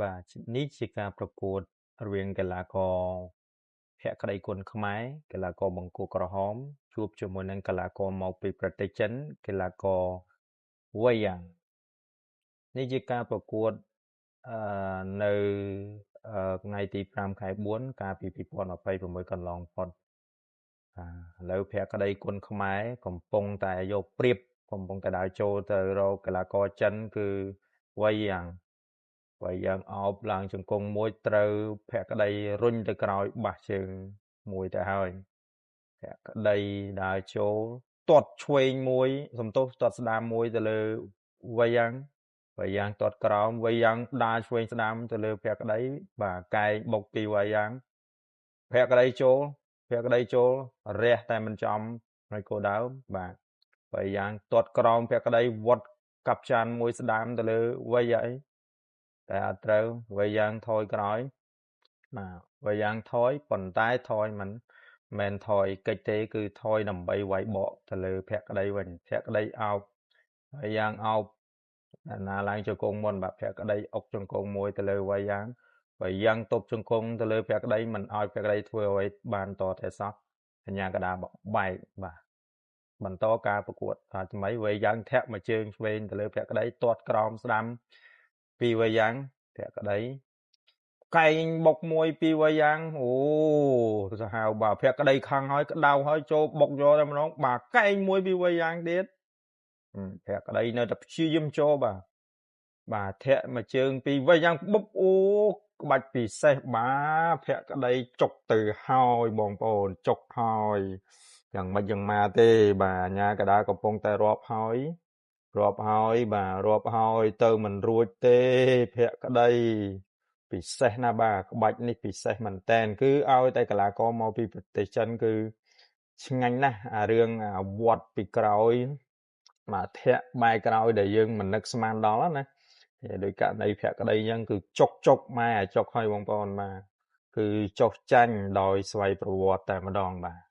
បាទនេះជាការប្រកួតរវាងកីឡាករភក្តីគុណខ្មែរកីឡាករបង្គោលក្រហមជួបជាមួយនឹងកីឡាករមកពីប្រទេសចិនកីឡាករវ៉ៃយ៉ាងនេះជាការប្រកួតនៅថ្ងៃទី5ខែ4កាលពី2026កន្លងផុតឥឡូវភក្តីគុណខ្មែរកំពុងតែយកព្រៀបកំពុងតែដើរចូលទៅរកកីឡាករចិនគឺវ៉ៃយ៉ាងអោបឡើងជង្គង់មួយត្រូវភក្តីរុញទៅក្រោយបាសជើងមួយទៅហើយភក្តីដើរចូលទាត់ឆ្វេងមួយសំទោសទាត់ស្ដាមមួយទៅលើវ៉ៃយ៉ាងទាត់ក្រោមវ៉ៃយ៉ាងដើរឆ្វេងស្ដាមទៅលើភក្តីបាទកែងបុកពីវ៉ៃយ៉ាងភក្តីចូលរះតែមិនចំហើយគោដើមបាទវ៉ៃយ៉ាងទាត់ក្រោមភក្តីវត្តកាប់ចានមួយស្ដាមទៅលើវ៉ៃយ៉ាងតែអត់ត្រូវវ៉ៃយ៉ាងថយក្រោយបាទវ៉ៃយ៉ាងថយប៉ុន្តែថយមិនមែនថយកិច្ចទេគឺថយដើម្បីវាយបកទៅលើភក្តីវិញភក្តីអោបវ៉ៃយ៉ាងអោបណាឡើងជង្គង់មុនបាទភក្តីអុកជង្គង់មួយទៅលើវ៉ៃយ៉ាងទប់ជង្គង់ទៅលើភក្តីមិនឲ្យភក្តីធ្វើអ្វីបានតតែសោះសញ្ញាកដាបបែកបាទបន្តការប្រកួតថ្មីវ៉ៃយ៉ាងធាក់មួយជើងឆ្វេងទៅលើភក្តីទាត់ក្រោមស្ដាំពីវ៉ៃយ៉ាងភក្តីកែងបុកមួយពីវ៉ៃយ៉ាងអូទៅហៅបាទភក្តីខឹងហើយក្តៅហើយចូលបុកយកតែម្ដងបាទកែងមួយពីវ៉ៃយ៉ាងទៀតភក្តីនៅតែព្យាយាមចូលបាទធាក់មួយជើងពីវ៉ៃយ៉ាងបុកអូក្បាច់ពិសេសបាទភក្តីចុកទៅហើយបងប្អូនចុកហើយយ៉ាងម៉េចយ៉ាងម៉ាទេបាទអាញាកដាកំពុងតែរាប់ហើយទៅមិនរួចទេភក្តីពិសេសណាស់បាទក្បាច់នេះពិសេសមែនតែនគឺឲ្យតែកីឡាករមកពីប្រទេសចិនគឺឆ្ងាញ់ណាស់អារឿងវត្តពីក្រោយបាទធាក់បែរក្រោយដែលយើងមិននឹកស្មានដល់ណាដោយករណីភក្តីអញ្ចឹងគឺចុកម៉ែចុកហើយបងប្អូនបាទគឺចុះចាញ់ដោយស្វ័យប្រវត្តិតែម្ដងបាទ